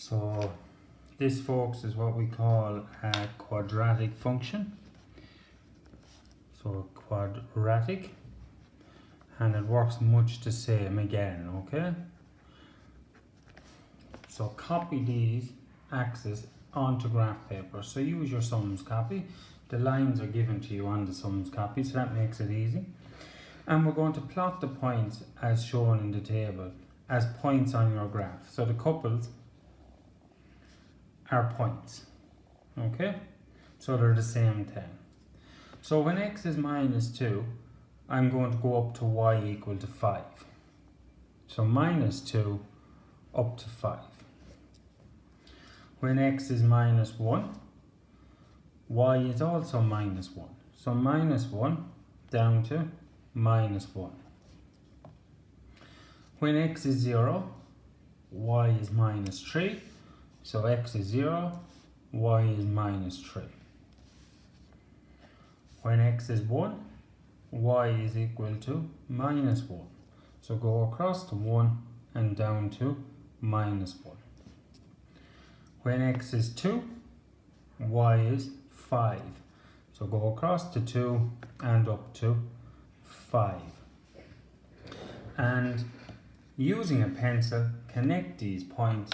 So this, folks, is what we call a quadratic function. So quadratic, and it works much the same again, okay? So copy these axes onto graph paper. So use your sums copy. The lines are given to you on the sums copy, so that makes it easy. And we're going to plot the points as shown in the table as points on your graph. So the couples are points, okay? So they're the same thing. So when x is minus 2, I'm going to go up to y equal to 5. So minus 2 up to 5. When x is minus 1, y is also minus 1. So minus 1 down to minus 1. When x is 0, y is minus 3. So x is 0, y is minus 3. When x is 1, y is equal to minus 1. So go across to 1 and down to minus 1. When x is 2, y is 5. So go across to 2 and up to 5. And using a pencil, connect these points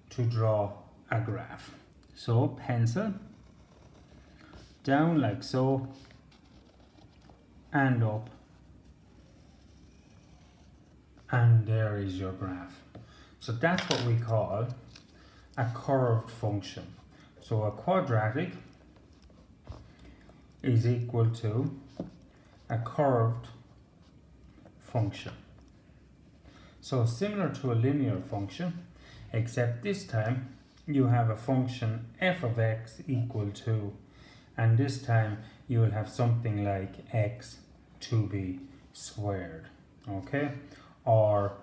to draw a graph. So pencil, down like so, and up, and there is your graph. So that's what we call a curved function. So a quadratic is equal to a curved function. So similar to a linear function, except this time you have a function f of x equal to, and this time you will have something like x to be squared, okay? Or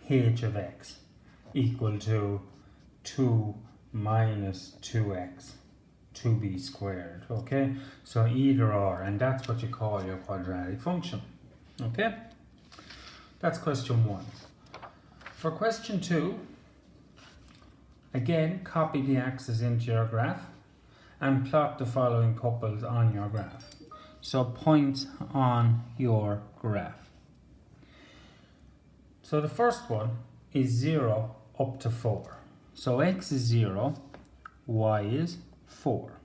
h of x equal to 2 minus 2x to be squared, okay? So either or, and that's what you call your quadratic function, okay? That's question 1. For question 2, again, copy the axes into your graph and plot the following couples on your graph. So points on your graph. So the first one is 0 up to 4. So x is 0, y is 4.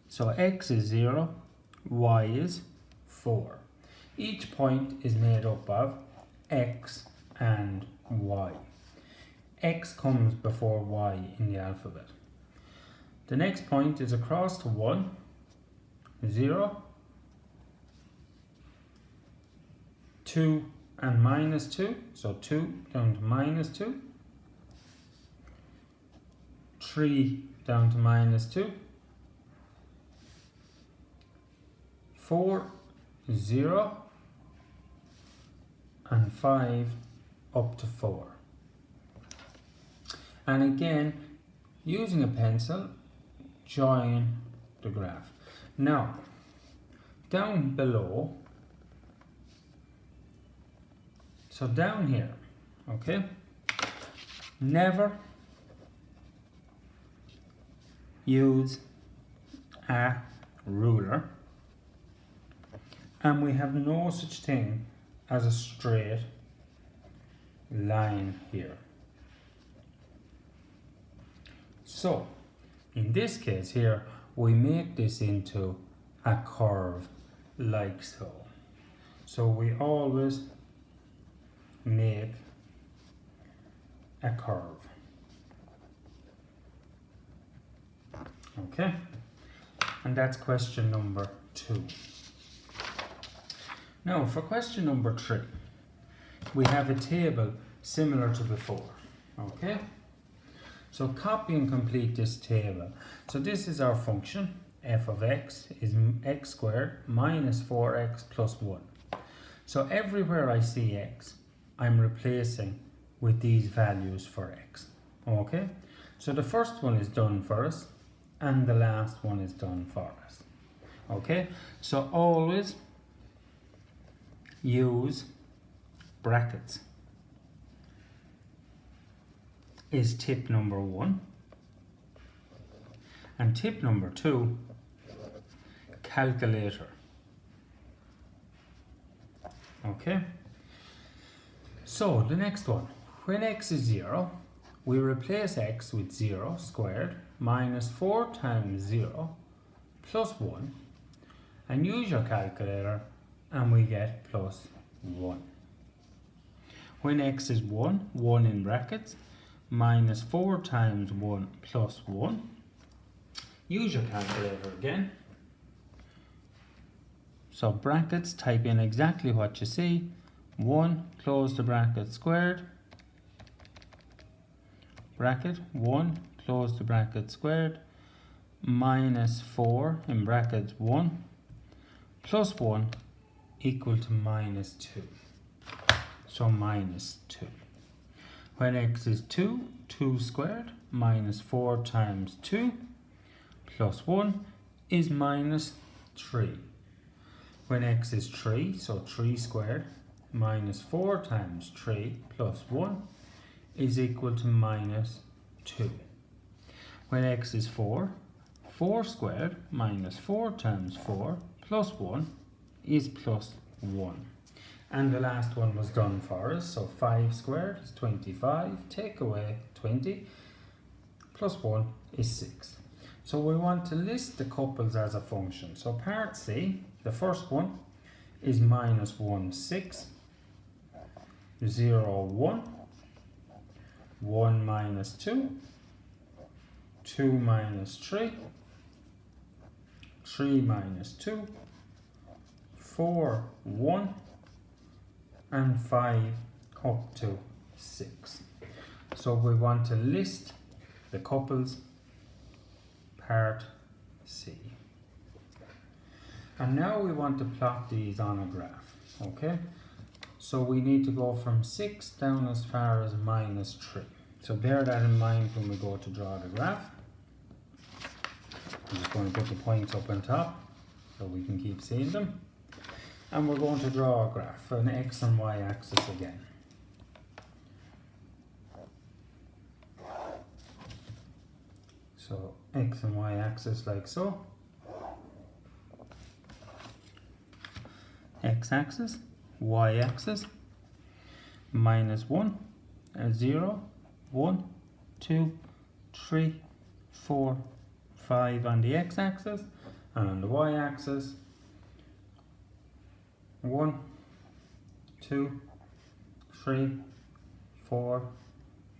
So x is 0, y is 4. Each point is made up of x and y. X comes before y in the alphabet. The next point is across to 1, 0, 2 and minus 2, so 2 down to minus 2, 3 down to minus 2, 4, 0, and 5 up to 4. And again, using a pencil, join the graph. Now, down below, so down here, okay, never use a ruler, and we have no such thing as a straight line here. So, in this case here, we make this into a curve like so. So we always make a curve. Okay? And that's question number 2. Now, for question number 3, we have a table similar to before. Okay? So copy and complete this table. So this is our function. F of x is x squared minus 4x plus 1. So everywhere I see x, I'm replacing with these values for x. Okay? So the first one is done for us, and the last one is done for us. Okay? So always use brackets. is tip number 1. And tip number 2, calculator. Okay. So the next one, when x is 0, we replace x with 0 squared minus 4 times 0 plus 1 and use your calculator and we get plus 1. When x is 1, 1 in brackets, minus 4 times 1 plus 1. Use your calculator again. So brackets, type in exactly what you see. 1, close the bracket, squared. Bracket, 1, close the bracket, squared. Minus 4 in brackets 1 plus 1 equal to minus 2. So minus 2. When x is 2, 2 squared minus 4 times 2 plus 1 is minus 3. When x is 3, so 3 squared minus 4 times 3 plus 1 is equal to minus 2. When x is 4, 4 squared minus 4 times 4 plus 1 is plus 1. And the last one was done for us, so 5 squared is 25, take away 20, plus 1 is 6. So we want to list the couples as a function. So part C, the first one, is minus 1, 6, 0, 1, 1 minus 2, 2 minus 3, 3 minus 2, 4, 1, and 5 up to 6. So we want to list the couples, part C. And now we want to plot these on a graph, okay? So we need to go from 6 down as far as minus 3. So bear that in mind when we go to draw the graph. I'm just going to put the points up on top so we can keep seeing them. And we're going to draw a graph, an x and y axis again. So x and y axis like so. X axis, y axis, minus 1, 0, 1, 2, 3, 4, 5 on the x axis, and on the y axis 1, 2, 3, 4,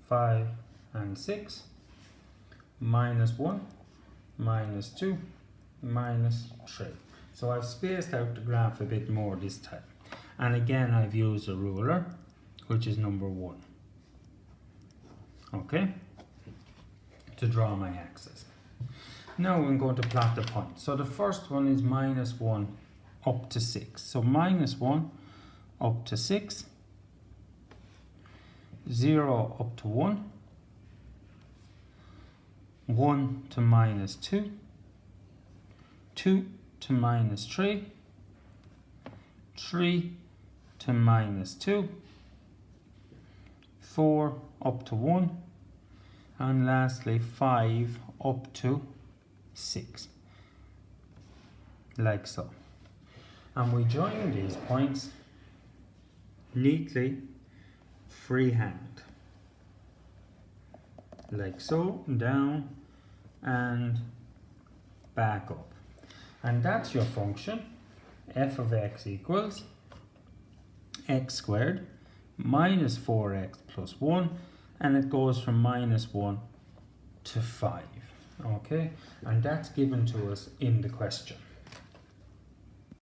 5 and 6, minus 1, minus 2, minus 3. So I've spaced out the graph a bit more this time. And again I've used a ruler, which is number 1. Okay? To draw my axis. Now I'm going to plot the points. So the first one is minus 1 up to 6. So minus 1 up to 6, 0 up to 1, 1 to minus 2, 2 to minus 3, 3 to minus 2, 4 up to 1, and lastly 5 up to 6, like so. And we join these points neatly freehand, like so, down and back up. And that's your function, f of x equals x squared minus 4x plus 1, and it goes from minus 1 to 5. Okay, and that's given to us in the question.